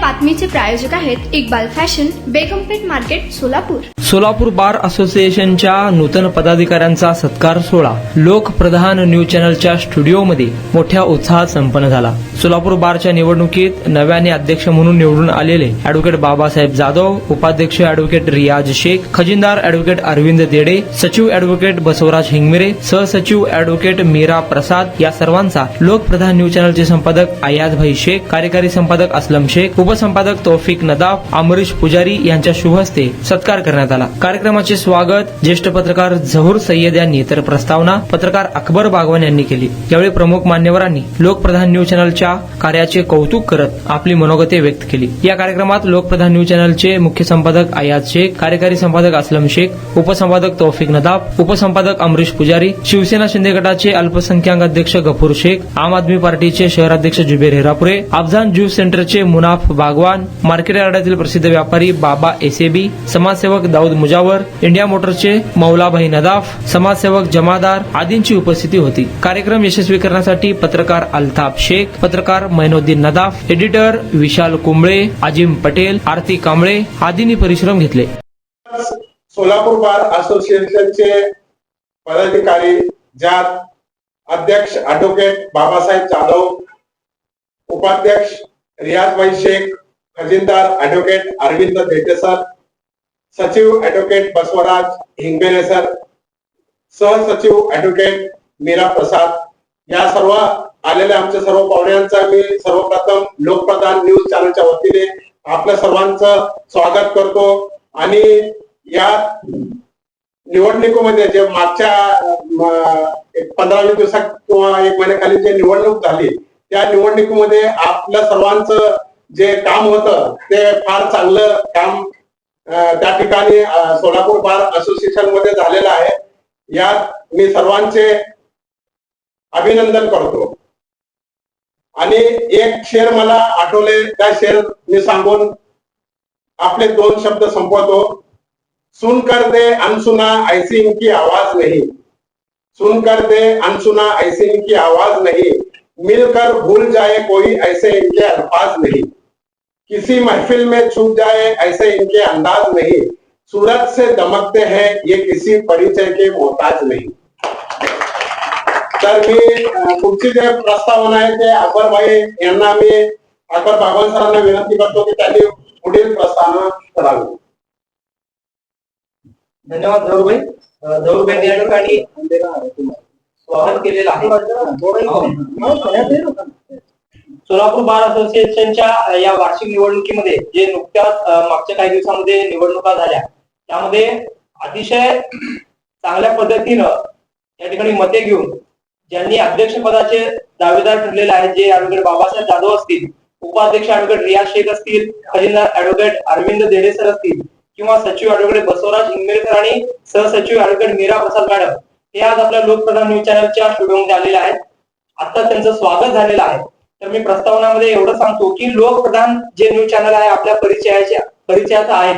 बातमीचे प्रायोजक आहेत Iqbal fashion, बेगमपेठ market, Solapur. Solapur बार असोसिएशनच्या नूतन पदाधिकाऱ्यांचा सत्कार सोहळा लोकप्रधान न्यूज चॅनलच्या स्टुडिओमध्ये मोठ्या उत्साहात संपन्न झाला. सोलापूर बारच्या निवडणुकीत नव्याने अध्यक्ष म्हणून निवडून आलेले अॅडव्होकेट बाबासाहेब जाधव, उपाध्यक्ष अॅडव्होकेट रियाज शेख, खजिनदार अॅडव्होकेट अरविंद देडे, सचिव अॅडव्होकेट बसवराज हिंगमिरे, सहसचिव अॅडव्होकेट मीरा प्रसाद या सर्वांचा लोकप्रधान न्यूज चॅनलचे संपादक अयाजभाई शेख, कार्यकारी संपादक असलम शेख, उपसंपादक तौफिक नदाफ, अमरीश पुजारी यांच्या शुभ हस्ते सत्कार करण्यात आला. कार्यक्रमाचे स्वागत ज्येष्ठ पत्रकार झहूर सय्यद यांनी तर प्रस्तावना पत्रकार अकबर बागवान यांनी केली. यावेळी प्रमुख मान्यवरांनी लोकप्रधान न्यूज चॅनलच्या कार्याचे कौतुक करत आपली मनोगते व्यक्त केली. या कार्यक्रमात लोकप्रधान न्यूज चॅनलचे मुख्य संपादक अयाज शेख, कार्यकारी संपादक असलम शेख, उपसंपादक तौफिक नदाफ, उपसंपादक अमरीश पुजारी, शिवसेना शिंदे गटाचे अल्पसंख्याक अध्यक्ष गफूर शेख, आम आदमी पार्टीचे शहराध्यक्ष जुबेर हेरापुरे, अफजान ज्यूस सेंटरचे मुनाफ बागवान, मार्केट यार्डातील प्रसिद्ध व्यापारी बाबा एसेबी, समाजसेवक दाऊद मुजावर, इंडिया मोटरचे मौलाभाई नदाफ, समाजसेवक जमादार आदींची उपस्थिती होती. कार्यक्रम यशस्वी करण्यासाठी पत्रकार अल्ताफ शेख, पत्रकार मैनुद्दीन नदाफ, एडिटर विशाल कुंबळे, अजिम पटेल, आरती कांबळे आदींनी परिश्रम घेतले. सोलापूर बार असोसिएशनचे पदाधिकारी ज्यात अध्यक्ष अॅडव्होकेट बाबासाहेब जाधव, उपाध्यक्ष रियाजभाई शेख, खजिनदार अॅडव्होकेट अरविंद देडे सर, सचिव अॅडव्होकेट बसवराज हिंगमिरे सर, सहसचिव अॅडव्होकेट मीरा प्रसाद या सर्व आलेल्या आमच्या सर्व पाहुण्यांचा मी सर्वप्रथम लोकप्रधान न्यूज चॅनलच्या वतीने आपल्या सर्वांचं स्वागत करतो. आणि या निवडणुकीमध्ये जे मागच्या 15-20 दिवसात किंवा 1 महिन्याखाली जे निवडणूक झाली त्या निवडणुकीमध्ये आपल्या सर्वांचं जे काम होतं ते फार चांगलं काम त्या ठिकाणी सोलापूर बार असोसिएशन मध्ये झालेलं आहे. यात मी सर्वांचे अभिनंदन करतो. आणि एक शेर मला आठवले, त्या शेर मी सांगून आपले 2 शब्द संपवतो. सुनकर दे अनसुना ऐसी इनकी आवाज नहीं, सुनकर दे अनसुना ऐसी इनकी आवाज नहीं, मिलकर भूल जाए कोई ऐसे इनके अल्फाज नहीं, किसी महफिल में छूट जाए ऐसे इनके अंदाज नहीं, सूरत से दमकते हैं ये किसी परिचय के मोहताज नहीं. तर मी पुढची जे प्रस्तावना आहे ते अकबरभाई यांना मी अकबर बागवान सरांना विनंती करतो की त्यांनी पुढील प्रस्तावना करावी. धन्यवाद झहूरभाई. झहूरभाई या ठिकाणी स्वागत केलेलं आहे. सोलापूर बार असोसिएशनच्या या वार्षिक निवडणुकीमध्ये जे नुकत्याच मागच्या काही दिवसांमध्ये निवडणुका झाल्या त्यामध्ये अतिशय चांगल्या पद्धतीनं या ठिकाणी मते घेऊन ज्यांनी अध्यक्षपदाचे दावेदार ठरलेले आहेत, जे अॅडव्होकेट बाबासाहेब जाधव असतील, उपाध्यक्ष अॅडव्होकेट रियाज शेख असतील, खजिनदार अॅडव्होकेट अरविंद देडे सर असतील किंवा सचिव अॅडव्होकेट बसवराज हिंगमिरे आणि सहसचिव अॅडव्होकेट मीरा प्रसाद मॅडम हे आज आपल्या लोकप्रधान न्यूज चॅनलच्या स्टुडिओमध्ये आलेले आहेत. आता त्यांचं स्वागत झालेलं आहे. तर मी प्रस्तावनामध्ये एवढं सांगतो की लोकप्रधान जे न्यूज चॅनल आहे आपल्या परिचयाचं आहे.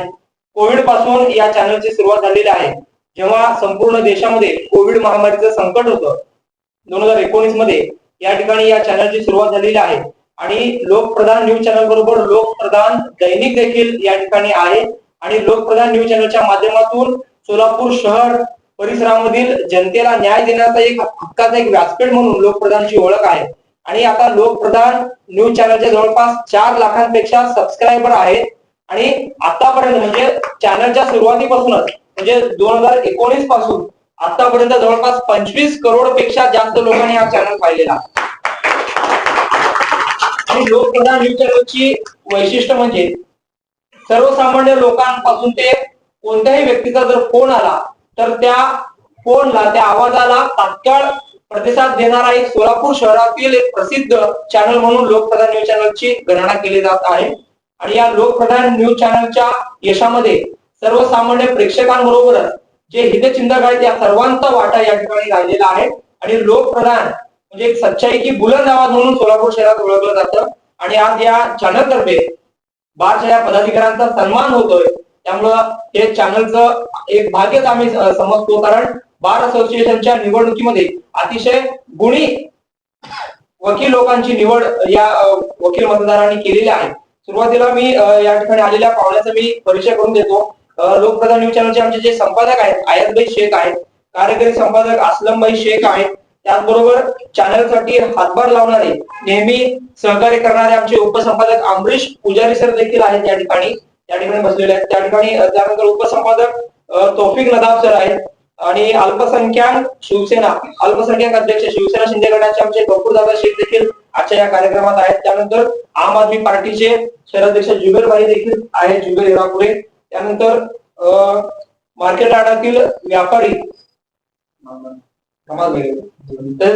कोविड पासून या चॅनलची सुरुवात झालेली आहे. जेव्हा संपूर्ण देशामध्ये कोविड महामारीचं संकट होतं 2019 मध्ये या ठिकाणी या चॅनलची सुरुवात झालेली आहे. आणि लोकप्रधान न्यूज चॅनल बरोबर लोकप्रधान दैनिक देखील या ठिकाणी आहे. आणि लोकप्रधान न्यूज चॅनलच्या माध्यमातून सोलापूर शहर परिसरामधील जनतेला न्याय देण्याचा एक हक्काचा एक व्यासपीठ म्हणून लोकप्रधानची ओळख आहे. आणि आता लोकप्रधान न्यूज चॅनलचे जवळपास 4 लाखांपेक्षा सबस्क्रायबर आहेत. आणि आतापर्यंत म्हणजे चॅनलच्या सुरुवातीपासूनच म्हणजे 2019 पासून आतापर्यंत जवळपास 25 करोड पेक्षा जास्त लोकांनी हा चॅनल पाहिलेला. आणि लोकप्रधान न्यूज चॅनलची वैशिष्ट्य म्हणजे सर्वसामान्य लोकांपासून ते कोणत्याही व्यक्तीचा जर फोन आला तर त्या फोनला, त्या आवाजाला तात्काळ प्रतिसाद देणारा एक सोलापूर शहरातील एक प्रसिद्ध चॅनल म्हणून लोकप्रधान न्यूज चॅनलची गणना केली जात आहे. आणि या लोकप्रधान न्यूज चॅनलच्या यशामध्ये सर्वसामान्य प्रेक्षकांबरोबरच जे हितचिंतक आहेत या सर्वांचा वाटा या ठिकाणी राहिलेला आहे. आणि लोकप्रधान म्हणजे एक सच्चाई की बुलंद आवाज म्हणून सोलापूर शहरात ओळखलं जातं. आणि आज या चॅनलतर्फे बारच्या या पदाधिकाऱ्यांचा सन्मान होतोय. त्यामुळं हे चॅनलचं एक भाग्यच आम्ही समजतो. कारण बार असोसिएशनच्या निवडणुकीमध्ये अतिशय गुणी वकील लोकांची निवड या वकील मतदारांनी केलेली आहे. सुरुवातीला मी या ठिकाणी आलेल्या पाहुण्याचा मी परिचय करून देतो. लोकप्रधान न्यूज चॅनलचे आमचे जे संपादक आहेत आयातभाई शेख आहेत, कार्यकारी संपादक असलमभाई शेख आहेत, त्याचबरोबर चॅनलसाठी हातभार लावणारे नेहमी सहकार्य करणारे आमचे उपसंपादक अमरीश पुजारी सर देखील आहेत या ठिकाणी बसलेले आहेत. त्या ठिकाणी त्यानंतर उपसंपादक तौफिक नदाब सर आहेत आणि अल्पसंख्याक अध्यक्ष शिवसेना शिंदे गटाचे आमचे गफूरदादा शेख देखील आजच्या या कार्यक्रमात आहेत. त्यानंतर आम आदमी पार्टीचे शहराध्यक्ष जुबेर भाई देखील आहेत, जुबेर हिरापुरे. त्यानंतर मार्केट यार्डातील व्यापारी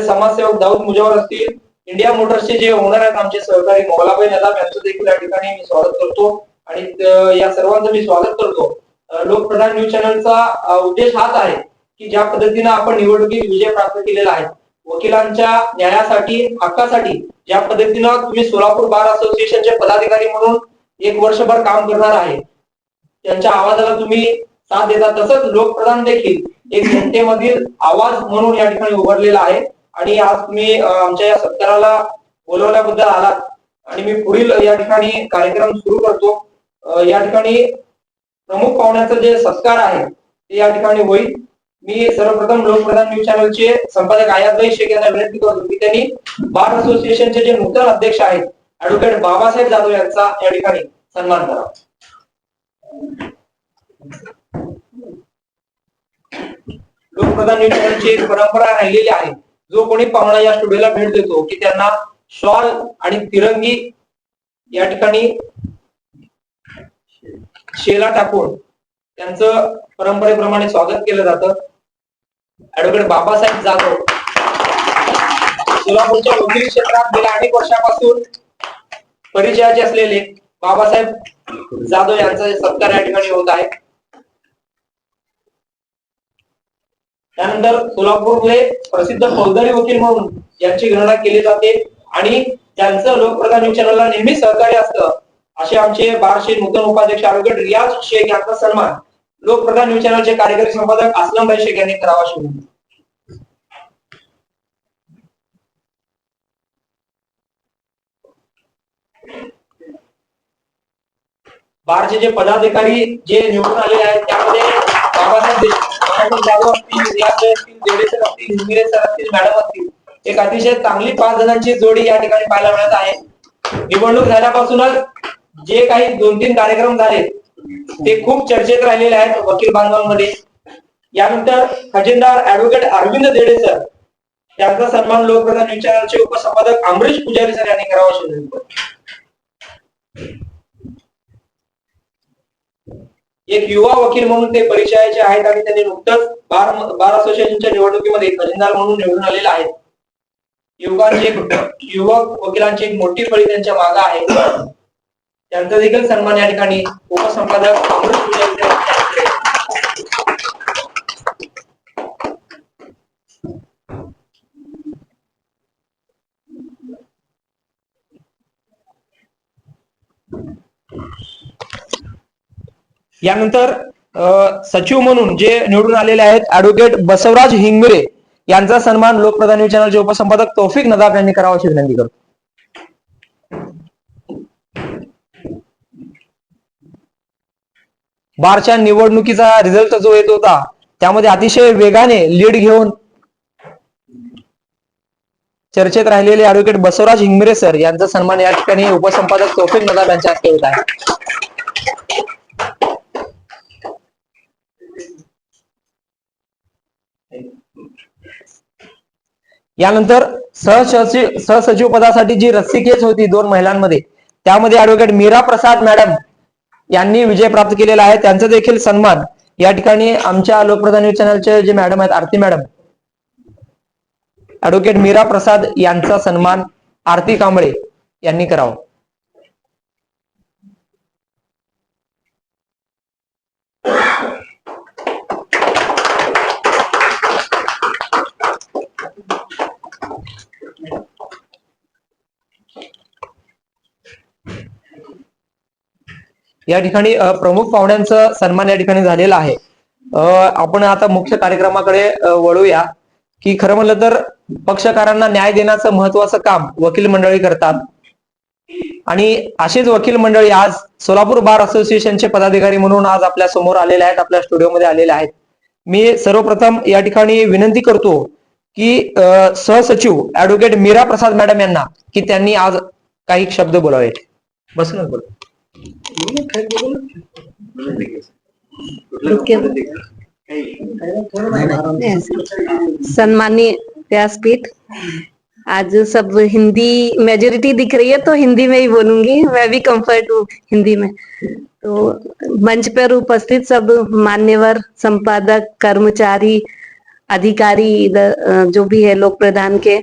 समाजसेवक दाऊद मुजावर असतील, इंडिया मोटर्सचे जे ओनर आहेत आमचे सहकारी मोगलाबाई नदाब यांचं देखील या ठिकाणी मी स्वागत करतो आणि या सर्वांचं मी स्वागत करतो. लोकप्रधान न्यूज चॅनलचा उद्देश हाच आहे की ज्या पद्धतीने आपण निवडणुकीत विजय प्राप्त केलेला आहे, वकिलांच्या न्यायासाठी हक्कासाठी ज्या पद्धतीनं तुम्ही सोलापूर बार असोसिएशनचे पदाधिकारी म्हणून 1 वर्षभर काम करणार आहे, त्यांच्या आवाजाला तुम्ही साथ देता, तसंच लोकप्रधान देखील एक जनतेमधील आवाज म्हणून या ठिकाणी उभारलेला आहे. आणि आज तुम्ही आमच्या या सत्काराला बोलवल्याबद्दल आलात आणि मी पुढील या ठिकाणी कार्यक्रम सुरू करतो. या ठिकाणी प्रमुख पाहुण्याचा जे सत्कार आहे ते या ठिकाणी होईल. मी सर्वप्रथम लोकप्रधान न्यूज चॅनलचे संपादक आयातभाई शेख यांना विनंती करतो की त्यांनी बार असोसिएशनचे जे नूतन अध्यक्ष आहेत ऍडव्होकेट बाबासाहेब जाधव यांचा या ठिकाणी सन्मान करा. लोकप्रधान न्यूज चॅनलची एक परंपरा राहिलेली आहे, जो कोणी पाहुणा या स्टुडिओला भेट देतो की त्यांना शॉल आणि तिरंगी या ठिकाणी शेला टाकून त्यांचं परंपरेप्रमाणे स्वागत केलं जातं. ऍडव्होकेट बाबासाहेब जाधव सोलापूरच्या वकील क्षेत्रात गेल्या अनेक वर्षापासून परिचयाचे असलेले बाबासाहेब जाधव यांचा सत्कार या ठिकाणी होत आहे. त्यानंतर सोलापूरमध्ये प्रसिद्ध फौजदारी वकील म्हणून यांची गणना केली जाते आणि त्यांचं लोकप्रधान न्यूज चॅनलला नेहमी सहकार्य असतं असे आमचे बारशे नूतन उपाध्यक्ष ऍडव्होकेट रियाज शेख यांचा सन्मान लोकप्रधान न्यूज चॅनलचे कार्यकारी संपादक असलमभाई शेख यांनी करावा अशी विनंती. बारचे जे पदाधिकारी जे निवडून आलेले आहेत त्यामध्ये बाबासाहेब जाधव असतील, रियाज असतील, देवडेसर असतील, हिंगिरे सर असतील, मॅडम असतील, एक अतिशय चांगली 5 जणांची जोडी या ठिकाणी पाहायला मिळत आहे. निवडणूक झाल्यापासूनच जे काही 2-3 कार्यक्रम झाले ते खूप चर्चेत राहिलेले आहेत वकील बांधवांमध्ये. यानंतर खजिनदार ऍडव्होकेट अरविंद देडे सर यांचा सन्मान लोकप्रधान न्यूज चॅनलचे उपसंपादक अमरीश पुजारी सर यांनी करावा अशी विनंती. एक युवा वकील म्हणून ते परिचयाचे आहेत आणि त्यांनी नुकतंच बार असोसिएशनच्या निवडणुकीमध्ये खजिनदार म्हणून निवडून आलेले आहेत. युवक वकिलांची एक मोठी फळी त्यांच्या मागे आहे. त्यांचा देखील सन्मान या ठिकाणी उपसंपादक अमरीश पुजारी यानंतर सचिव म्हणून जे निवडून आलेले आहेत ऍडव्होकेट बसवराज हिंगमिरे यांचा सन्मान लोकप्रधान न्यूज चॅनलचे उपसंपादक तौफिक नदाब यांनी करावा अशी विनंती करतो. बारच्या निवडणुकीचा रिझल्ट जो येत होता त्यामध्ये अतिशय वेगाने लीड घेऊन चर्चेत राहिलेले ऍडव्होकेट बसवराज हिंगमिरे सर यांचा सन्मान या ठिकाणी उपसंपादक तौफिक नदाब यांच्या हस्ते होत आहे. यानंतर सहसचिव पदासाठी जी रस्सीखेच होती 2 महिलांमध्ये, त्यामध्ये ऍडव्होकेट मीरा प्रसाद मॅडम यांनी विजय प्राप्त केलेला आहे. त्यांचा देखील सन्मान या ठिकाणी आमच्या लोकप्रधान न्यूज चॅनलचे जे मॅडम आहेत आरती मॅडम, ऍडव्होकेट मीरा प्रसाद यांचा सन्मान आरती कांबळे यांनी करावा. या ठिकाणी प्रमुख पाहुण्यांचा सन्मान या ठिकाणी झालेला आहे. आपण आता मुख्य कार्यक्रमाकडे वळूया की खरं म्हणलं तर पक्षकारांना न्याय देण्याचं महत्वाचं काम वकील मंडळी करतात. आणि असेच वकील मंडळी आज सोलापूर बार असोसिएशनचे पदाधिकारी म्हणून आज आपल्या समोर आलेले आहेत, आपल्या स्टुडिओमध्ये आलेले आहेत. मी सर्वप्रथम या ठिकाणी विनंती करतो की सहसचिव ऍडव्होकेट मीरा प्रसाद मॅडम यांना की त्यांनी आज काही शब्द बोलावे. बस ना बोल. सम्मानीय व्यासपीठ, आज सब हिंदी मेजोरिटी दिख रही है तो हिंदी में ही बोलूंगी, मैं भी कंफर्ट हूँ हिंदी में. तो मंच पर उपस्थित सब मान्यवर, संपादक, कर्मचारी, अधिकारी, इधर जो भी है लोक प्रधान के,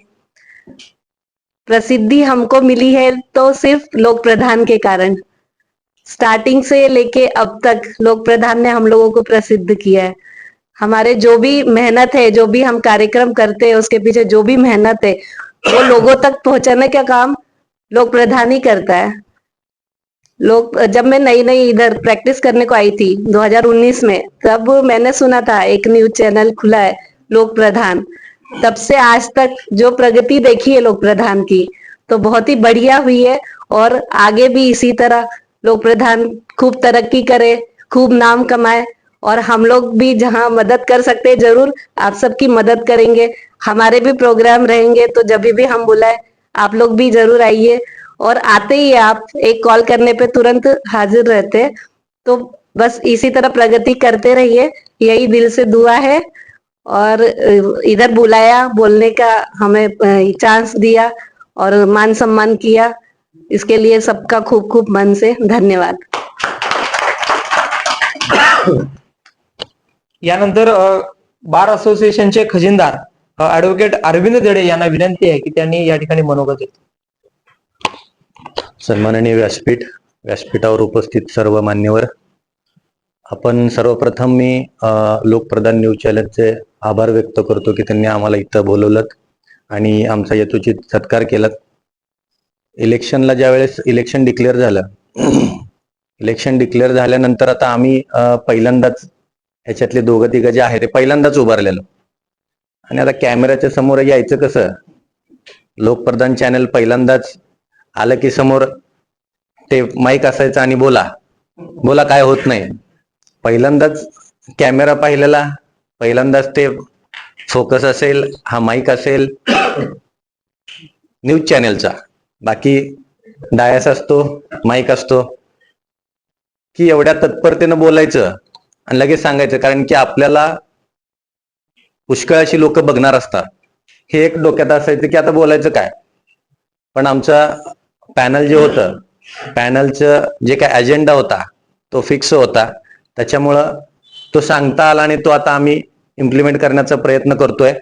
प्रसिद्धि हमको मिली है तो सिर्फ लोक प्रधान के कारण. स्टार्टिंग से लेके अब तक लोक प्रधान ने हम लोगों को प्रसिद्ध किया है. हमारे जो भी मेहनत है, जो भी हम कार्यक्रम करते हैं, उसके पीछे जो भी मेहनत है वो लोगों तक पहुंचाने का काम लोक प्रधान ही करता है. जब मैं नई नई इधर प्रैक्टिस करने को आई थी 2019 में, तब मैंने सुना था एक न्यूज चैनल खुला है लोक प्रधान. तब से आज तक जो प्रगति देखी है लोक प्रधान की, तो बहुत ही बढ़िया हुई है. और आगे भी इसी तरह लोक प्रधान खूब तरक्की करे, खूब नाम कमाए, और हम लोग भी जहां मदद कर सकते हैं जरूर आप सबकी मदद करेंगे. हमारे भी प्रोग्राम रहेंगे तो जब भी हम बुलाए आप लोग भी जरूर आइए, और आते ही आप एक कॉल करने पे तुरंत हाजिर रहते हैं. तो बस इसी तरह प्रगति करते रहिए, यही दिल से दुआ है. और इधर बुलाया, बोलने का हमें चांस दिया और मान सम्मान किया, इसके लिए सबका खूब खूब मन से धन्यवाद. यानंतर बार असोसिएशनचे खजिनदार ऍडव्होकेट अरविंद देडे यांना विनंती आहे की त्यांनी या ठिकाणी मनोगत देत. सन्माननीय व्यासपीठावर उपस्थित सर्व मान्यवर, आपण सर्वप्रथम मी लोकप्रधान न्यूज चॅनलचे आभार व्यक्त करतो की त्यांनी आम्हाला इथं बोलवलं आणि आमचा यथोचित सत्कार केला. इलेक्शनला ज्यावेळेस इलेक्शन डिक्लेअर झालं, इलेक्शन डिक्लेअर झाल्यानंतर आता आम्ही पहिल्यांदाच ह्याच्यातले दोघं तिघं जे आहे ते पहिल्यांदाच उभारलेलो. आणि आता कॅमेऱ्याच्या समोर यायचं कसं, लोकप्रधान चॅनल पहिल्यांदाच आलं की समोर ते माईक असायचं आणि बोला बोला काय होत नाही. पहिल्यांदाच कॅमेरा पाहिलेला, पहिल्यांदाच ते फोकस असेल, हा माईक असेल न्यूज चॅनलचा, बाकी डायस असतो, माईक असतो, की एवढ्या तत्परतेनं बोलायचं आणि लगेच सांगायचं. कारण की आपल्याला पुष्कळ अशी लोक बघणार असतात, हे एक डोक्यात असायचं की आता बोलायचं काय. पण आमचा पॅनल जे होतं, पॅनलचं जे काय अजेंडा होता तो फिक्स होता, त्याच्यामुळं तो सांगता आला आणि तो आता आम्ही इम्प्लिमेंट करण्याचा प्रयत्न करतोय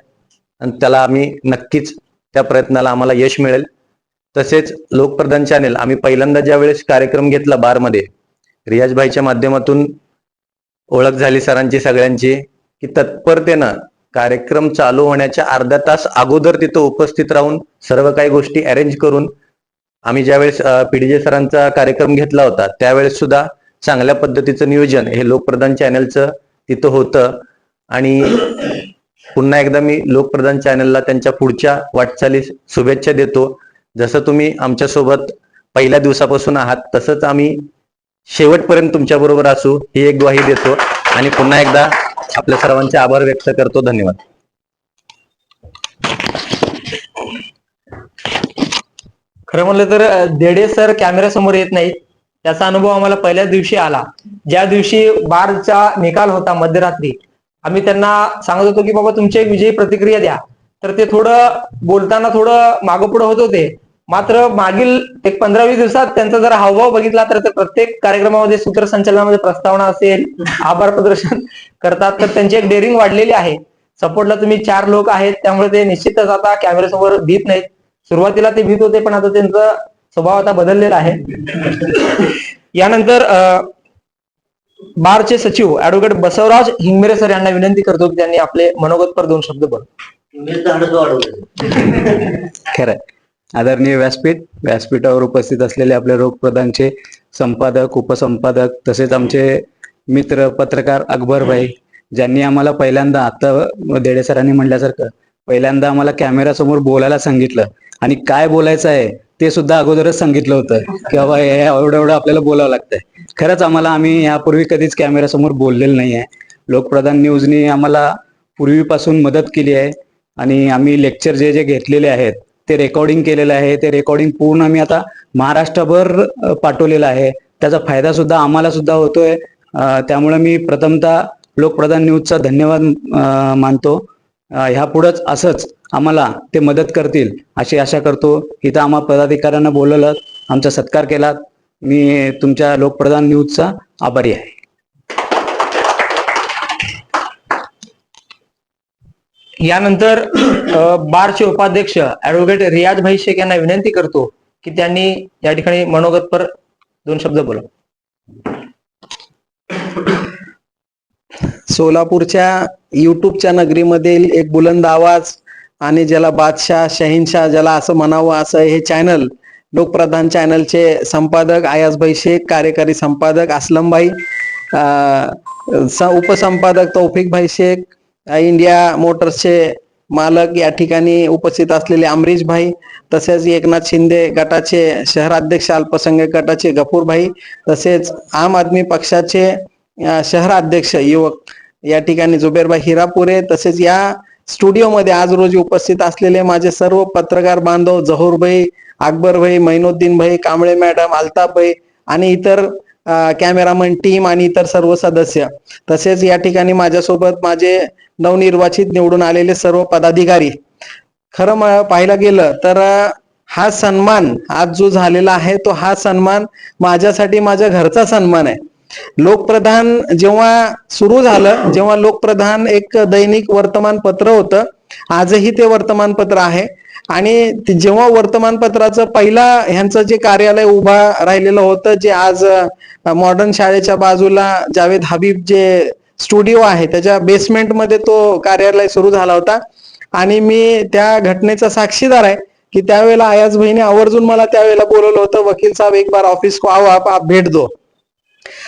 आणि त्याला आम्ही नक्कीच त्या प्रयत्नाला आम्हाला यश मिळेल. तसेच लोकप्रधान चॅनेल आम्ही पहिल्यांदा ज्या वेळेस कार्यक्रम घेतला बारमध्ये, रियाज भाईच्या माध्यमातून ओळख झाली सरांची सगळ्यांची, की तत्परतेनं कार्यक्रम चालू होण्याच्या अर्धा तास अगोदर तिथं उपस्थित राहून सर्व काही गोष्टी अरेंज करून, आम्ही ज्यावेळेस पीडीजे सरांचा कार्यक्रम घेतला होता त्यावेळेस सुद्धा चांगल्या पद्धतीचं नियोजन हे लोकप्रधान चॅनलचं तिथं होतं. आणि पुन्हा एकदा मी लोकप्रधान चॅनलला त्यांच्या पुढच्या वाटचालीस शुभेच्छा देतो. जसं तुम्ही आमच्यासोबत पहिल्या दिवसापासून आहात तसंच आम्ही शेवटपर्यंत तुमच्या बरोबर असू ही एक ग्वाही देतो आणि पुन्हा एकदा आपल्या सर्वांचे आभार व्यक्त करतो. धन्यवाद. खरं म्हणलं तर देडे सर कॅमेरा समोर येत नाहीत, त्याचा अनुभव आम्हाला पहिल्याच दिवशी आला. ज्या दिवशी बारचा निकाल होता मध्यरात्री, आम्ही त्यांना सांगत होतो की बाबा तुमची एक विजयी प्रतिक्रिया द्या, तर ते थोडं बोलताना थोडं मागं पुढं होत होते. मात्र मागील एक 15-20 दिवसात त्यांचा जर हावभाव बघितला तर ते प्रत्येक कार्यक्रमामध्ये सूत्रसंचालनामध्ये प्रस्तावना असेल, आभार प्रदर्शन करतात. तर त्यांची एक डेअरिंग वाढलेली आहे. सपोर्टला तुम्ही 4 लोक आहेत, त्यामुळे ते निश्चितच आता कॅमेऱ्यासमोर भीत नाहीत. सुरुवातीला ते भीत होते, पण आता त्यांचा स्वभाव आता बदललेला आहे. यानंतर बारचे सचिव ऍडव्होकेट बसवराज हिंगमिरे सर यांना विनंती करतो की त्यांनी आपले मनोगतपर 2 शब्द बोल. खरंय. आदरणीय व्यासपीठावर उपस्थित असलेले आपले लोकप्रधानचे संपादक, उपसंपादक, तसेच आमचे मित्र पत्रकार अकबरभाई, ज्यांनी आम्हाला पहिल्यांदा, आता देडे सरांनी म्हणल्यासारखं, पहिल्यांदा आम्हाला कॅमेरा समोर बोलायला सांगितलं आणि काय बोलायचं आहे ते सुद्धा अगोदरच सांगितलं होतं की बाबा हे एवढं एवढं आपल्याला बोलावं लागतंय. खरंच आम्ही यापूर्वी कधीच कॅमेऱ्यासमोर बोललेलं नाही आहे. लोकप्रधान न्यूजनी आम्हाला पूर्वीपासून मदत केली आहे आणि आम्ही लेक्चर जे जे घेतलेले आहेत ते रेकॉर्डिंग केलेलं आहे. ते रेकॉर्डिंग पूर्ण आम्ही आता महाराष्ट्रभर पाठवलेलं आहे. त्याचा फायदा सुद्धा आम्हाला सुद्धा होतोय. त्यामुळे मी प्रथमतः लोकप्रधान न्यूजचा धन्यवाद मानतो. ह्यापुढंच असंच आम्हाला ते मदत करतील अशी आशा करतो. इथं आम्हा पदाधिकाऱ्यांना बोलवलं, आमचा सत्कार केलात. मी तुमच्या लोकप्रधान न्यूजचा आभारी आहे. यानंतर बारचे उपाध्यक्ष ऍडव्होकेट रियाज भाई शेख यांना विनंती करतो की त्यांनी या ठिकाणी मनोगतपर 2 शब्द बोला. सोलापूरच्या युट्यूबच्या नगरीमधील एक बुलंद आवाज आणि ज्याला बादशाह शहीनशाह ज्याला असं म्हणावं असं हे चॅनल लोकप्रधान चॅनलचे संपादक आयाजभाई शेख, कार्यकारी संपादक असलमभाई, उपसंपादक तौफिकभाई शेख, इंडिया मोटर्सचे मालक या ठिकाणी उपस्थित असलेले अमरीश भाई, तसेच एकनाथ शिंदे गटाचे शहराध्यक्ष अल्पसंख्याक गटाचे गफूरभाई, तसेच आम आदमी पक्षाचे शहराध्यक्ष युवक या ठिकाणी जुबेरभाई हिरापुरे, तसेच या स्टुडिओमध्ये आज रोजी उपस्थित असलेले माझे सर्व पत्रकार बांधव जहूरभाई, अकबरभाई, मैनुद्दीनभाई, कांबळे मॅडम, अल्ताफभाई आणि इतर कॅमेरामन टीम आणि इतर सर्व सदस्य, तसेच या ठिकाणी माझ्यासोबत माझे नवनिर्वाचित निवडून आलेले सर्व पदाधिकारी. खरं पाहायला गेलं तर हा सन्मान आज जो झालेला आहे तो हा सन्मान माझ्यासाठी माझ्या घरचा सन्मान आहे. लोकप्रधान जेव्हा सुरू झालं, जेव्हा लोकप्रधान एक दैनिक वर्तमानपत्र होतं, आजही ते वर्तमानपत्र आहे. आणि जेव्हा वर्तमानपत्राचं पहिला ह्यांचं जे कार्यालय उभा राहिलेलं होतं, जे आज मॉडर्न शाळेच्या बाजूला जावेद हबीब जे स्टुडिओ आहे त्याच्या बेसमेंटमध्ये तो कार्यालय सुरू झाला होता. आणि मी त्या घटनेचा साक्षीदार आहे की त्यावेळेला आयाज भाईने आवर्जून मला त्यावेळेला बोलवलं होतं, वकील साहेब एक बार ऑफिस को आओ, आप भेट दो.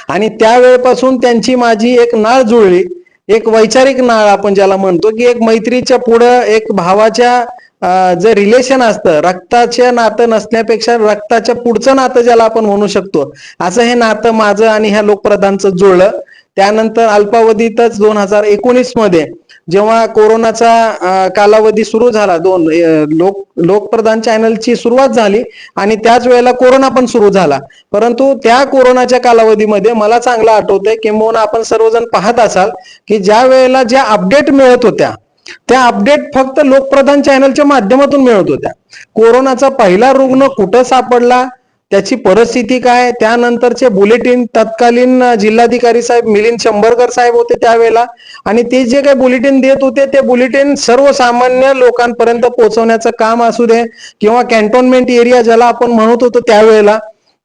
आणि त्यावेळेपासून त्यांची माझी एक नाळ जुळली, एक वैचारिक नाळ आपण ज्याला म्हणतो, की एक मैत्रीच्या पुढं एक भावाच्या जे रिलेशन असतं, रक्ताचे नातं नसण्यापेक्षा रक्ताच्या पुढचं नातं ज्याला आपण म्हणू शकतो, असं हे नातं माझं आणि ह्या लोकप्रधानचं जुळलं. त्यानंतर अल्पावधीतच 2019 मध्ये जेव्हा कोरोनाचा कालावधी सुरू झाला, लोकप्रधान चॅनलची सुरुवात झाली आणि त्याच वेळेला कोरोना पण सुरू झाला. परंतु त्या कोरोनाच्या कालावधीमध्ये मला चांगलं आठवतंय, किंबहुना आपण सर्वजण पाहत असाल की ज्या वेळेला ज्या अपडेट मिळत होत्या त्या अपडेट फक्त लोकप्रधान चॅनलच्या माध्यमातून मिळत होत्या. कोरोनाचा पहिला रुग्ण कुठं सापडला, त्याची परिस्थिती काय, त्यानंतरचे बुलेटिन तत्कालीन जिल्हाधिकारी साहेब मिलिंद शंभरकर साहेब होते त्यावेळेला, आणि ते जे काही बुलेटिन देत होते ते बुलेटिन सर्वसामान्य लोकांपर्यंत पोहोचवण्याचं काम असू दे, किंवा कॅन्टोन्मेंट एरिया ज्याला आपण म्हणत होतो त्यावेळेला,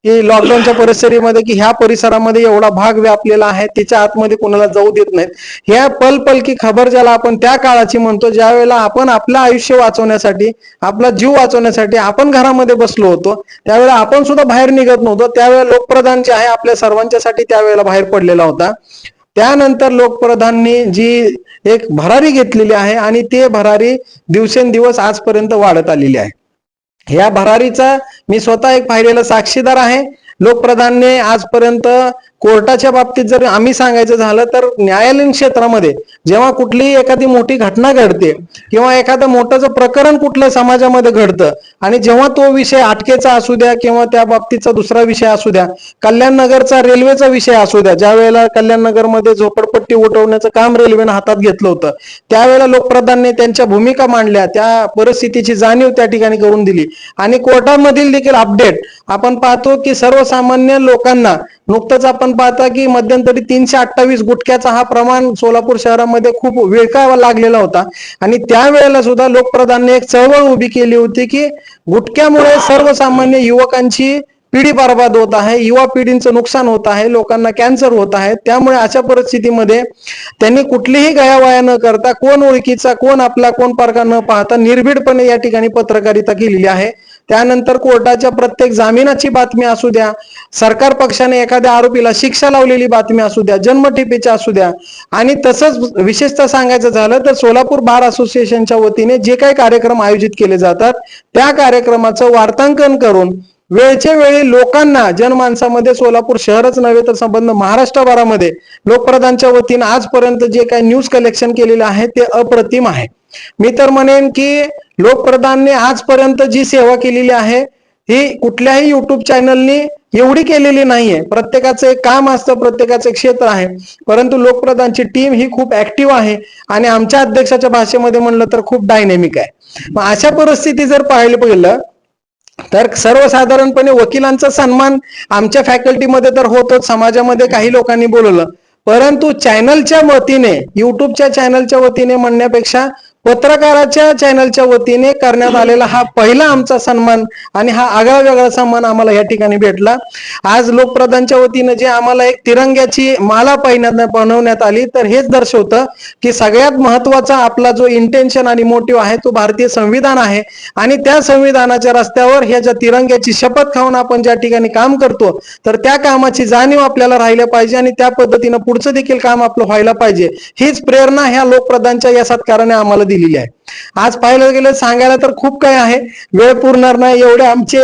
की लॉकडाऊनच्या परिस्थितीमध्ये की ह्या परिसरामध्ये एवढा भाग व्यापलेला आहे, त्याच्या आतमध्ये कोणाला जाऊ देत नाहीत, ह्या पलपलकी खबर ज्याला आपण त्या काळाची म्हणतो, ज्या वेळेला आपण आपलं आयुष्य वाचवण्यासाठी, आपला जीव वाचवण्यासाठी आपण घरामध्ये बसलो होतो, त्यावेळेला आपण सुद्धा बाहेर निघत नव्हतो, त्यावेळेला लोकप्रधान जे आहे आपल्या सर्वांच्यासाठी त्यावेळेला बाहेर पडलेला होता. त्यानंतर लोकप्रधाननी जी एक भरारी घेतलेली आहे आणि ते भरारी दिवसेंदिवस आजपर्यंत वाढत आलेली आहे. ह्या भरारीचा मी स्वतः एक पाहिलेला साक्षीदार आहे. लोकप्रधानने आजपर्यंत कोर्टाच्या बाबतीत जर आम्ही सांगायचं झालं तर न्यायालयीन क्षेत्रामध्ये जेव्हा कुठलीही एखादी मोठी घटना घडते किंवा एखादं मोठं प्रकरण कुठलं समाजामध्ये घडतं आणि जेव्हा तो विषय अटकेचा असू द्या किंवा त्या बाबतीचा दुसरा विषय असू द्या, कल्याणनगरचा रेल्वेचा विषय असू द्या, ज्या वेळेला कल्याणनगरमध्ये झोपडपट्टी उठवण्याचं काम रेल्वेनं हातात घेतलं होतं, त्यावेळेला लोकप्रधानने त्यांच्या भूमिका मांडल्या, त्या परिस्थितीची जाणीव त्या ठिकाणी करून दिली. आणि कोर्टामधील देखील अपडेट आपण पाहतो की सर्वसामान्य लोकांना, नुकतंच आपण पाहता की मध्यंतरी 328 गुटख्याचा हा प्रमाण सोलापूर शहरामध्ये खूप विळखावा लागलेला होता, आणि त्यावेळेला सुद्धा लोकप्रधानने एक चळवळ उभी केली होती की गुटख्यामुळे सर्वसामान्य युवकांची पिढी बर्बाद होत आहे, युवा पिढींचं नुकसान होत आहे, लोकांना कॅन्सर होत आहे. त्यामुळे अशा परिस्थितीमध्ये त्यांनी कुठलीही गयावया न करता, कोण ओळखीचा कोण आपला कोण परका न पाहता निर्भीडपणे या ठिकाणी पत्रकारिता केलेली आहे. त्यानंतर कोर्टाच्या प्रत्येक जामिनाची बातमी असू द्या, सरकार पक्षाने एखाद्या आरोपीला शिक्षा लावलेली बातमी असू द्या, जन्मठेपेच्या असू द्या, आणि तसंच विशेषतः सांगायचं झालं तर सोलापूर बार असोसिएशनच्या वतीने जे काही कार्यक्रम आयोजित केले जातात त्या कार्यक्रमाचं वार्तांकन करून वेळच्या वेळी लोकांना, जनमानसामध्ये सोलापूर शहरच नव्हे तर संबंध महाराष्ट्रभरामध्ये लोकप्रधानच्या वतीने आजपर्यंत जे काही न्यूज कलेक्शन केलेले आहे ते अप्रतिम आहे. मी तर म्हणेन की लोकप्रधानने आजपर्यंत जी सेवा केलेली आहे ही कुठल्याही युट्यूब चॅनलनी एवढी केलेली नाहीये. प्रत्येकाचं एक काम असतं, प्रत्येकाचं एक क्षेत्र आहे, परंतु लोकप्रधानची टीम ही खूप ऍक्टिव्ह आहे आणि आमच्या अध्यक्षाच्या भाषेमध्ये म्हणलं तर खूप डायनेमिक आहे. मग अशा परिस्थिती जर पाहायला गेलं तर सर्वसाधारणपणे वकिलांचा सन्मान आमच्या फॅकल्टीमध्ये तर होतोच, समाजामध्ये काही लोकांनी बोलवलं, परंतु चॅनलच्या वतीने, युट्यूबच्या चॅनलच्या वतीने म्हणण्यापेक्षा पत्रकाराच्या चॅनलच्या वतीने करण्यात आलेला हा पहिला आमचा सन्मान आणि हा आगळा वेगळा सन्मान आम्हाला या ठिकाणी भेटला. आज लोकप्रधानच्या वतीनं जे आम्हाला एक तिरंग्याची माला बनवण्यात आली, तर हेच दर्शवतं की सगळ्यात महत्वाचा आपला जो इंटेन्शन आणि मोटिव्ह आहे तो भारतीय संविधान आहे आणि त्या संविधानाच्या रस्त्यावर ह्या ज्या तिरंग्याची शपथ खाऊन आपण ज्या ठिकाणी काम करतो तर त्या कामाची जाणीव आपल्याला राहिल्या पाहिजे आणि त्या पद्धतीनं पुढचं देखील काम आपलं व्हायला पाहिजे. हीच प्रेरणा ह्या लोकप्रधानच्या या सत्काराने आम्हाला दिलेली आहे. आज पाहिलं गेलं सांगायला तर खूप काही आहे, वेळ पुरणार नाही एवढे आमचे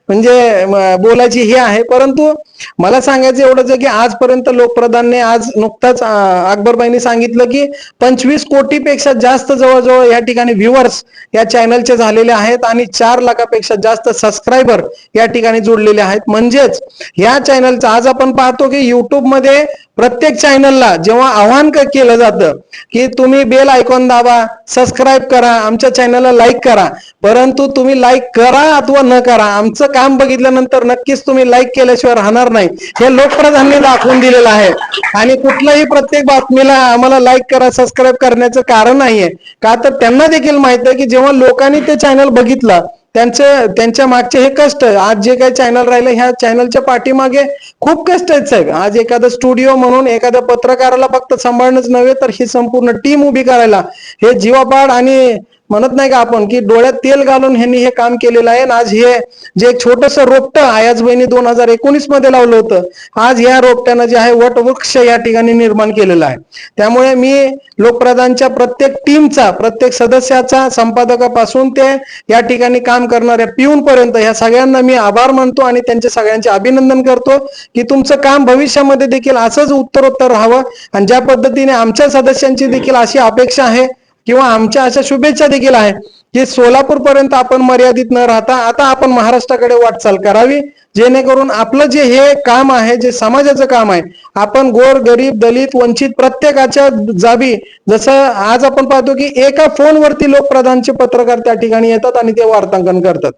म्हणजे बोलायची हे आहे, परंतु मला सांगायचं एवढंच आहे की आजपर्यंत लोकप्रधानने आज नुकताच अकबरबाईंनी सांगितलं की 25 कोटीपेक्षा जास्त जवळजवळ या ठिकाणी व्ह्युअर्स या चॅनलचे झालेले आहेत आणि 4 लाखापेक्षा जास्त सबस्क्रायबर या ठिकाणी जोडलेले आहेत. म्हणजेच या चॅनलचं आज आपण पाहतो की युट्यूबमध्ये प्रत्येक चॅनलला जेव्हा आव्हान केलं जातं की तुम्ही बेल आयकॉन दाबा, सबस्क्राईब करा, आमच्या चॅनलला लाईक करा, परंतु तुम्ही लाईक करा अथवा न करा, आमचं काम बघितल्यानंतर नक्कीच तुम्ही लाईक केल्याशिवाय राहणार नाही हे लोकप्रधानांनी दाखवून दिलेलं आहे. आणि कुठल्याही प्रत्येक बातमीला आम्हाला लाईक करा, सबस्क्राईब करण्याचं कारण नाहीये, का तर त्यांना देखील माहित आहे की जेव्हा लोकांनी ते चॅनल बघितलं त्यांच्या मागचे हे कष्ट, आज जे काही चॅनल राहिले ह्या चॅनलच्या पाठीमागे खूप कष्ट आहेत साहेब. आज एखादा स्टुडिओ म्हणून एखाद्या पत्रकाराला फक्त सांभाळणंच नव्हे तर ही संपूर्ण टीम उभी करायला हे जीवापाड आणि म्हणत नाही का आपण की डोळ्यात तेल घालून ह्यांनी हे काम केलेलं आहे. आज हे जे छोटस रोपटं आयाजबाईंनी 2019 मध्ये लावलं होतं, आज या रोपट्यानं जे आहे वटवृक्ष या ठिकाणी निर्माण केलेला आहे. त्यामुळे मी लोकप्रधानच्या प्रत्येक टीमचा, प्रत्येक सदस्याचा, संपादकापासून ते या ठिकाणी काम करणाऱ्या पिऊन पर्यंत ह्या सगळ्यांना मी आभार मानतो आणि त्यांचे सगळ्यांचे अभिनंदन करतो की तुमचं काम भविष्यामध्ये देखील असंच उत्तरोत्तर राहावं आणि ज्या पद्धतीने आमच्या सदस्यांची देखील अशी अपेक्षा आहे किंवा आमच्या अशा शुभेच्छा देखील आहे की सोलापूर पर्यंत आपण मर्यादित न राहता आता आपण महाराष्ट्राकडे वाटचाल करावी, जेणेकरून आपलं जे हे काम आहे, जे समाजाचं काम आहे, आपण गोर गरीब दलित वंचित प्रत्येकाच्या जाबी, जसं आज आपण पाहतो की एका फोनवरती लोकप्रधानचे पत्रकार त्या ठिकाणी येतात आणि ते वार्तांकन करतात.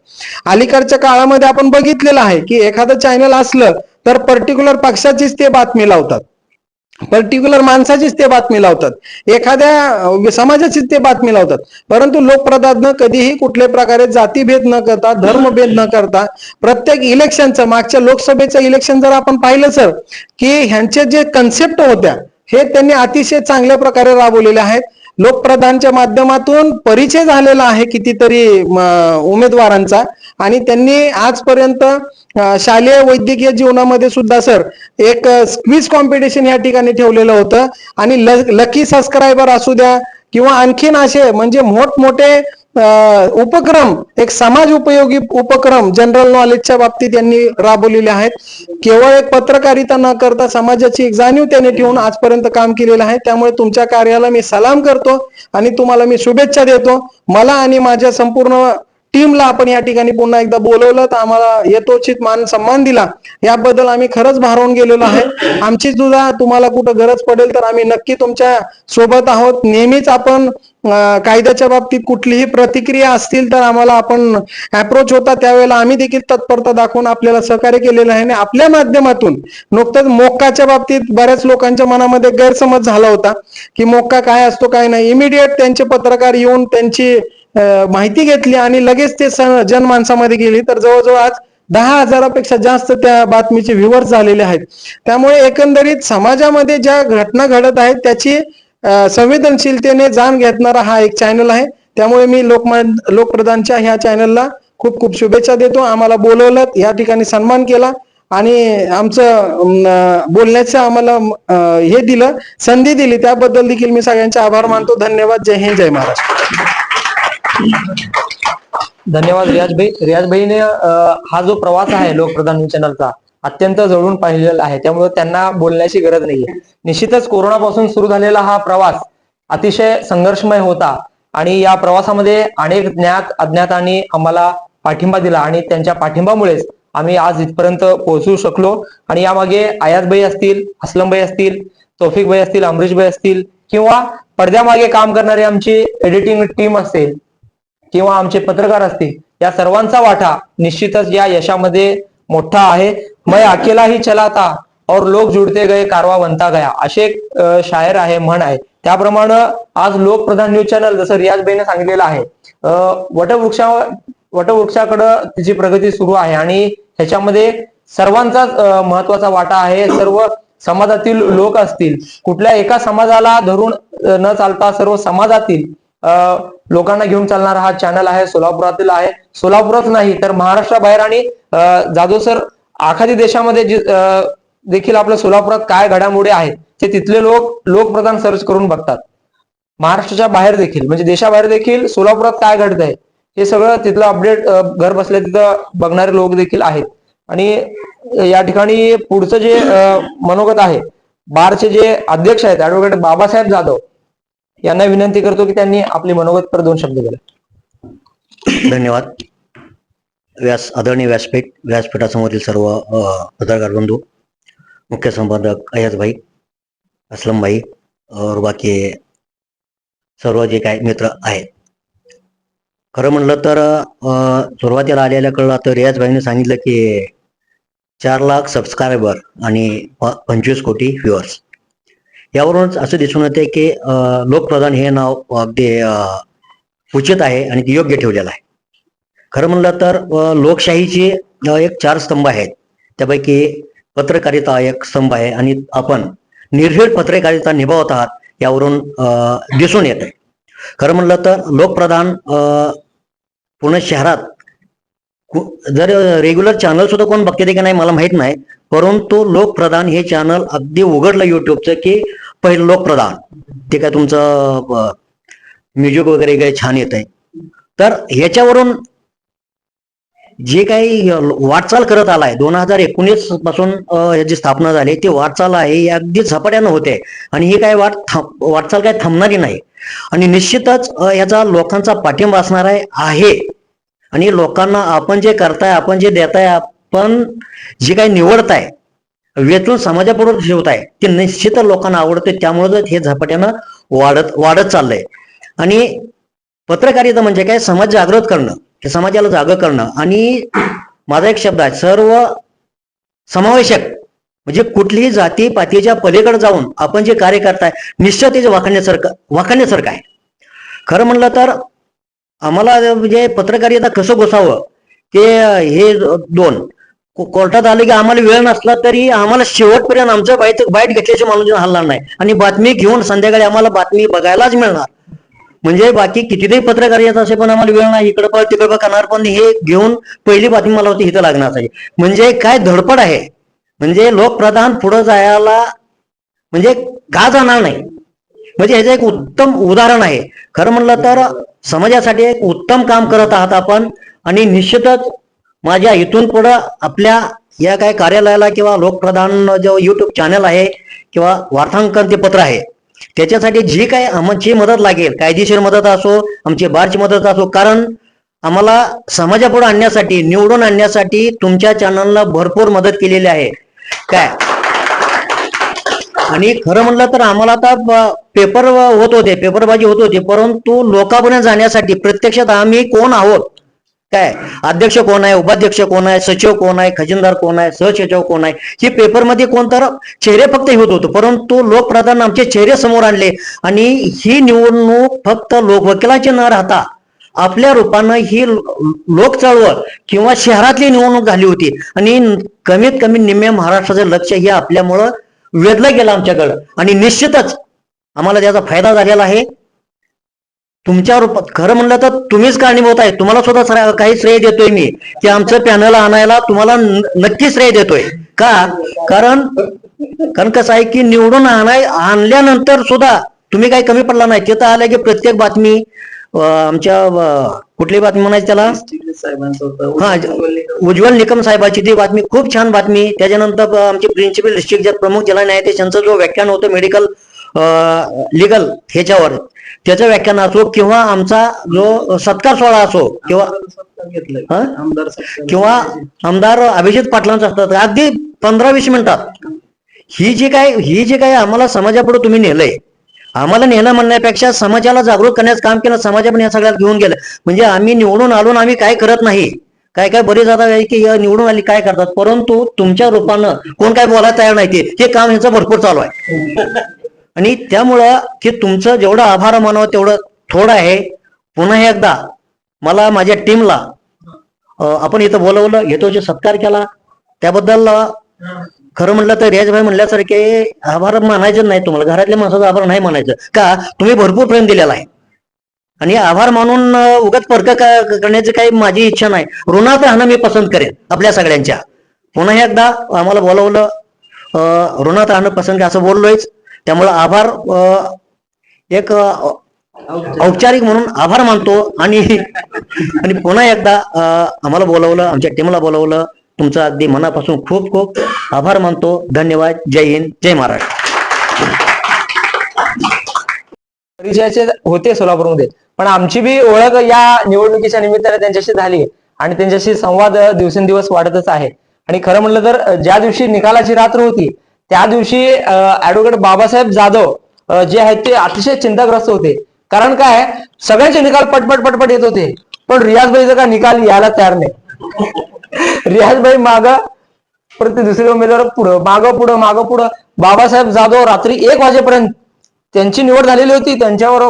अलीकडच्या काळामध्ये आपण बघितलेलं आहे की एखादं चॅनल असलं तर पर्टिक्युलर पक्षाचीच ते बातमी लावतात, पर्टिक्युलर माणसाचीच ते बातमी लावतात, एखाद्या समाजाचीच ते बातमी लावतात, परंतु लोकप्रधान कधीही कुठल्याही प्रकारे जातीभेद न करता, धर्मभेद न करता प्रत्येक इलेक्शनचं, मागच्या लोकसभेचं इलेक्शन जर आपण पाहिलं सर की ह्यांचे जे कन्सेप्ट होत्या हे त्यांनी अतिशय चांगल्या प्रकारे राबवलेले आहेत. लोकप्रधानच्या माध्यमातून परिचय झालेला आहे कितीतरी उमेदवारांचा आणि त्यांनी आजपर्यंत शालेय वैद्यकीय जीवनामध्ये सुद्धा सर एक क्विज कॉम्पिटिशन या ठिकाणी ठेवलेलं होतं आणि लकी सबस्क्रायबर असू द्या किंवा आणखीन असे म्हणजे मोठमोठे उपक्रम, एक समाज उपयोगी उपक्रम जनरल नॉलेजच्या बाबतीत त्यांनी राबवलेले आहेत. केवळ एक पत्रकारिता न करता समाजाची एक जाणीव त्यांनी ठेवून आजपर्यंत काम केलेलं आहे. त्यामुळे तुमच्या कार्याला मी सलाम करतो आणि तुम्हाला मी शुभेच्छा देतो. मला आणि माझ्या संपूर्ण टीमला आपण या ठिकाणी पुन्हा एकदा बोलवलं तर आम्हाला यथोचित मान सन्मान दिला, याबद्दल आम्ही खरंच भारावून गेलेलो आहे. आमची सुद्धा तुम्हाला कुठं गरज पडेल तर आम्ही नक्की तुमच्या सोबत आहोत. नेहमीच आपण कायद्याच्या बाबतीत कुठलीही प्रतिक्रिया असतील तर आम्हाला आपण अप्रोच होता, त्यावेळेला आम्ही देखील तत्परता दाखवून आपल्याला सहकार्य केलेलं आहे. आणि आपल्या माध्यमातून नुकतंच मोक्काच्या बाबतीत बऱ्याच लोकांच्या मनामध्ये गैरसमज झाला होता की मोक्का काय असतो काय नाही. इमिडिएट त्यांचे पत्रकार येऊन त्यांची माहिती घेतली आणि लगेच ते जनमानसामध्ये गेली, तर जवळजवळ आज 10,000पेक्षा जास्त त्या बातमीचे व्ह्युअर्स झालेले आहेत. त्यामुळे एकंदरीत समाजामध्ये ज्या घटना घडत आहेत त्याची संवेदनशीलतेने जाण घेणारा हा एक चॅनल आहे. त्यामुळे मी लोकप्रधानच्या ह्या चॅनलला खूप खूप शुभेच्छा देतो. आम्हाला बोलवलं, या ठिकाणी सन्मान केला आणि आमचं बोलण्याचं आम्हाला हे दिलं, संधी दिली, त्याबद्दल देखील मी सगळ्यांचे आभार मानतो. धन्यवाद. जय हिंद, जय महाराष्ट्र. धन्यवाद रियाजभाईने हा जो प्रवास आहे लोकप्रधान न्यूज चॅनलचा अत्यंत जवळून पाहिलेला आहे, त्यामुळे त्यांना बोलण्याची गरज नाहीये. निश्चितच कोरोनापासून सुरू झालेला हा प्रवास अतिशय संघर्षमय होता आणि या प्रवासामध्ये अनेक ज्ञात अज्ञातांनी आम्हाला पाठिंबा दिला आणि त्यांच्या पाठिंबामुळेच आम्ही आज इथपर्यंत पोहोचू शकलो. आणि यामागे आयाजभाई असतील, असलमभाई असतील, तौफिकभाई असतील, अमरीशभाई असतील किंवा पडद्यामागे काम करणारी आमची एडिटिंग टीम असेल किंवा आमचे पत्रकार असतील, या सर्वांचा वाटा निश्चितच या यशामध्ये मोठा आहे. मैं अकेला ही चला था और लोक जुडते गए कारवा बनता गया, असे एक शायर आहे, म्हण आहे. त्याप्रमाणे आज लोकप्रधान न्यूज चॅनल जसं रियाजभाईने सांगितलेलं आहे, वटवृक्षाकडे तिची प्रगती सुरू आहे आणि ह्याच्यामध्ये सर्वांचाच महत्वाचा वाटा आहे. सर्व समाजातील लोक असतील, कुठल्या एका समाजाला धरून न चालता सर्व समाजातील लोकांना घेऊन चालणारा हा चॅनल आहे. सोलापुरातील आहे, सोलापूरच नाही तर महाराष्ट्राबाहेर आणि जाधव सर आखाती देशामध्ये देखील आपल्या सोलापुरात काय घडामोडी आहेत ते तिथले लोकप्रधान सर्च करून बघतात. महाराष्ट्राच्या बाहेर देखील म्हणजे देशाबाहेर देखील सोलापुरात काय घडत आहे हे सगळं तिथलं अपडेट घर बसल्या तिथं बघणारे लोक देखील आहेत. आणि या ठिकाणी पुढचं जे मनोगत आहे, बारचे जे अध्यक्ष आहेत ऍडव्होकेट बाबासाहेब जाधव यांना विनंती करतो की त्यांनी आपली मनोगत पर 2 शब्द बोला. धन्यवाद. आदरणीय व्यासपीठासमोरील सर्व पत्रकार बंधू, मुख्य संपादक अय्याजभाई, असलमभाई और बाकी सर्व जे काही मित्र आहेत. खरं म्हणलं तर सुरुवातीला आलेल्या कळलं तर रियाजभाईने सांगितलं की 4 लाख सबस्क्रायबर आणि 25 कोटी व्ह्युअर्स. यावरूनच असं दिसून येते की लोकप्रधान हे नाव अगदी उचित आहे आणि ते योग्य ठेवलेलं आहे. खरं म्हणलं तर लोकशाहीची एक 4 स्तंभ आहेत, त्यापैकी पत्रकारिता एक स्तंभ आहे आणि आपण निर्भीड पत्रकारिता निभावत आहात यावरून दिसून येत आहे. खरं म्हणलं तर लोकप्रधान पुणे शहरात जर रेग्युलर चॅनल सुद्धा कोण बघते की नाही मला माहित नाही, परंतु लोकप्रधान हे चॅनल अगदी उघडलं युट्यूबचं की पहिलं लोकप्रधान, ते काय तुमचं म्युझिक वगैरे काही छान येत आहे. तर ह्याच्यावरून जे काही वाटचाल करत आलाय 2019 पासून याची स्थापना झाली, ती वाटचाल आहे ही अगदी झपाट्यानं होते आणि ही काय वाटचाल काय थांबणारी नाही. आणि निश्चितच याचा लोकांचा पाठिंबा असणार आहे. आणि लोकांना आपण जे करताय, आपण जे देताय, आपण जे काही निवडताय, वेचून समाजापुढे ठेवताय, ते निश्चितच लोकांना आवडते. त्यामुळे हे झपाट्यानं वाढत चाललंय. आणि पत्रकारिता म्हणजे काय, समाज जागृत करणं, हे समाजाला जागं करणं. आणि माझा एक शब्द आहे, सर्व समावेशक, म्हणजे कुठलीही जाती पातीच्या पलीकडे जाऊन आपण जे कार्य करताय निश्चित ते वाखाणण्यासारखं आहे. खरं म्हणलं तर आम्हाला म्हणजे पत्रकारिता कसं घुसावं ते हे 2 कोर्टात आले की आम्हाला वेळ नसला तरी आम्हाला शेवटपर्यंत आमचं बाईट घेतल्याचे माणूस हलणार नाही आणि बातमी घेऊन संध्याकाळी आम्हाला बातमी बघायलाच मिळणार. म्हणजे बाकी कितीतरी पत्रकारिता असे पण आम्हाला वेळ नाही, इकडं पळ तिकडं करणार, पण हे घेऊन पहिली बातमी मला होती इथं लागणार आहे. म्हणजे काय धडपड आहे, म्हणजे लोकप्रधान पुढे जायला म्हणजे का जाणार नाही, म्हणजे ह्याचं एक उत्तम उदाहरण आहे. खरं म्हणलं तर समाजासाठी एक उत्तम काम करत आहात आपण. आणि निश्चितच माझ्या इथून पुढं आपल्या या काय कार्यालयाला किंवा लोकप्रधान जो युट्यूब चॅनल आहे किंवा वार्तांकन ते पत्र आहे त्याच्यासाठी जी काही आमची मदत लागेल, कायदेशीर मदत असो, आमची बारची मदत असो, कारण आम्हाला समाजापुढे आणण्यासाठी, निवडून आणण्यासाठी तुमच्या चॅनलला भरपूर मदत केलेली आहे काय. आणि खरं म्हणलं तर आम्हाला आता पेपर होत होते, पेपरबाजी होत होती, परंतु लोकांपर्यंत जाण्यासाठी प्रत्यक्षात आम्ही कोण आहोत काय, अध्यक्ष कोण आहे, उपाध्यक्ष कोण आहे, सचिव कोण आहे, खजिनदार कोण आहे, सहसचिव कोण आहे, हे पेपरमध्ये कोण तर चेहरे फक्त होत होतं, परंतु लोकप्रधान आमचे चेहरे समोर आणले. आणि ही निवडणूक फक्त लोकवकिलाची न राहता आपल्या रूपानं ही लोक चळवळ किंवा शहरातली निवडणूक झाली होती. आणि कमीत कमी निम्म्या महाराष्ट्राचं लक्ष हे आपल्यामुळं वेधलं गेलं आमच्याकडं आणि निश्चितच आम्हाला त्याचा फायदा झालेला आहे. तुमच्या रूपात खरं म्हणलं तर तुम्हीच कारणीभूत आहे. तुम्हाला सुद्धा काही श्रेय देतोय मी की आमचं पॅनल आणायला तुम्हाला नक्की श्रेय देतोय. का? कारण कसं आहे की निवडून आणल्यानंतर सुद्धा तुम्ही काही कमी पडला नाही. तिथं आलं की प्रत्येक बातमी आमच्या कुठली बातमी म्हणायची त्याला, हा उज्ज्वल निकम साहेबाची ती बातमी खूप छान बातमी. त्याच्यानंतर आमचे प्रिन्सिपल डिस्ट्रिक्ट जज प्रमुख जिल्हा न्यायाधीश यांचं जो व्याख्यान होतं मेडिकल लिगल ह्याच्यावर, त्याचं व्याख्यान असो किंवा आमचा जो सत्कार सोहळा असो किंवा आमदार अभिजित पाटलांचा असतात, अगदी 15-20 मिनिटात ही जी काय आम्हाला समाजापुढे तुम्ही नेलंय, आम्हाला नेलं म्हणण्यापेक्षा समाजाला जागरूक करण्याचं काम केलं, समाजापुढे या सगळ्यात घेऊन गेलं. म्हणजे आम्ही निवडून आलो आम्ही काय करत नाही. काय बरेच आता की निवडून आली काय करतात, परंतु तुमच्या रूपानं कोण काय बोलायला तयार नाही. ते काम ह्याचं भरपूर चालू आहे. आणि त्यामुळं की तुमचं जेवढं आभार मानावं तेवढं थोडं आहे. पुन्हा एकदा मला माझ्या टीमला आपण इथं बोलवलं, हेतूचे सत्कार केला, त्याबद्दल खरं म्हटलं तर रियाजभाई म्हणल्यासारखे आभार मानायचं नाही. तुम्हाला घरातल्या माणसाचा आभार नाही मानायचं. का? तुम्ही भरपूर प्रेम दिलेला आहे आणि आभार मानून उगाच परक करण्याची काही माझी इच्छा नाही. ऋणात राहणं मी पसंत करेन आपल्या सगळ्यांच्या. पुन्हा एकदा आम्हाला बोलवलं, ऋणात राहणं पसंत असं बोललोयच. त्यामुळे आभार एक औपचारिक म्हणून आभार मानतो आणि पुन्हा एकदा आम्हाला बोलवलं, आमच्या टीमला बोलवलं, तुमचं अगदी मनापासून खूप खूप आभार मानतो. धन्यवाद. जय हिंद, जय महाराष्ट्र. परिचयाचे होते सोलापूरमध्ये, पण आमची बी ओळख या निवडणुकीच्या निमित्ताने त्यांच्याशी झाली आणि त्यांच्याशी संवाद दिवसेंदिवस वाढतच आहे. आणि खरं म्हणलं तर ज्या दिवशी निकालाची रात्र होती त्या दिवशी ऍडव्होकेट बाबासाहेब जाधव जे आहेत ते अतिशय चिंताग्रस्त होते. कारण काय, सगळ्यांचे निकाल पटपट येत होते, पण रियाजभाईचा का निकाल यायला तयार नाही. रियाजभाई मागं, परत दुसरे उमेदवार मागं पुढं. बाबासाहेब जाधव रात्री 1 वाजेपर्यंत त्यांची निवड झालेली होती, त्यांच्यावर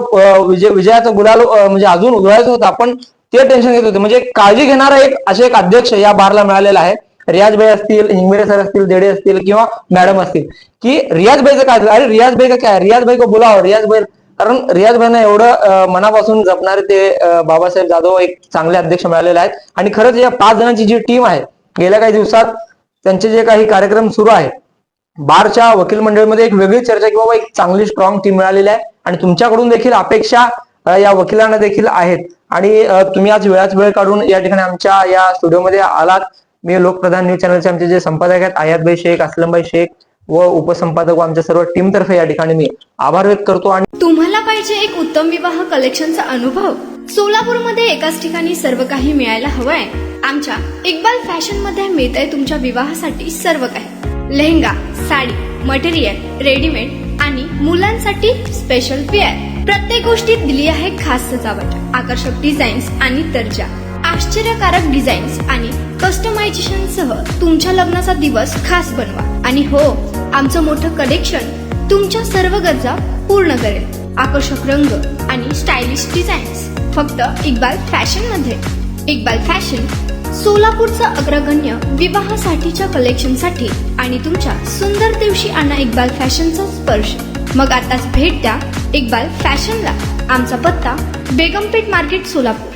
विजयाचा गुलाल म्हणजे अजून उधळायचा होता, पण ते टेन्शन घेत होते. म्हणजे काळजी घेणारा एक अध्यक्ष या बारला मिळालेला आहे. रियाजभाई असतील, हिंगमिरे सर असतील, देडे असतील किंवा मॅडम असतील, की रियाजभाईचं काय, अरे रियाजभाई का काय, रियाजभाई को बोलावं, रियाजभाई. कारण रियाजभाईंना एवढं मनापासून जपणारे ते बाबासाहेब जाधव एक चांगले अध्यक्ष मिळालेले आहेत. आणि खरंच या 5 जणांची जी टीम आहे, गेल्या काही दिवसात त्यांचे जे काही कार्यक्रम सुरू आहे, बारच्या वकील मंडळीमध्ये एक वेगळी चर्चा किंवा एक चांगली स्ट्रॉंग टीम मिळालेली आहे. आणि तुमच्याकडून देखील अपेक्षा या वकिलांना देखील आहेत. आणि तुम्ही आज वेळाच वेळ काढून या ठिकाणी आमच्या या स्टुडिओमध्ये आलात. मी लोकप्रधान न्यूज चॅनलचे आमचे जे संपादक आहेत आयातभाई शेख, असलमभाई शेख व उपसंपादक व आमच्या सर्व टीम तर्फे या ठिकाणी मी आभार व्यक्त करतो. आणि तुम्हाला पाहिजे एक उत्तम विवाह कलेक्शनचा अनुभव? सोलापूरमध्ये एकाच ठिकाणी सर्व काही मिळायला हवंय? आमच्या इक्बाल फॅशन मध्ये मिळतंय तुमच्या विवाहासाठी सर्व काही. लेहंगा, साडी, मटेरियल, रेडीमेड आणि मुलांसाठी स्पेशल वेअर. प्रत्येक गोष्टीत दिली आहे खास सजावट, आकर्षक डिझाईन्स आणि दर्जा, आश्चर्यकारक डिझाईन्स आणि कस्टमायझेशन सह तुमच्या लग्नाचा दिवस खास बनवा. आणि हो, आमचं मोठं कलेक्शन तुमच्या सर्व गरजा पूर्ण करेल. आकर्षक रंग आणि स्टायलिश डिझाईन्स फक्त इक्बाल फॅशन मध्ये. इक्बाल फॅशन सोलापूरचा अग्रगण्य विवाहासाठीच्या कलेक्शनसाठी आणि तुमच्या सुंदर दिवशी आणा इक्बाल फॅशनचा स्पर्श. मग आताच भेट द्या इक्बाल फॅशनला. आमचा पत्ता बेगमपेठ मार्केट, सोलापूर.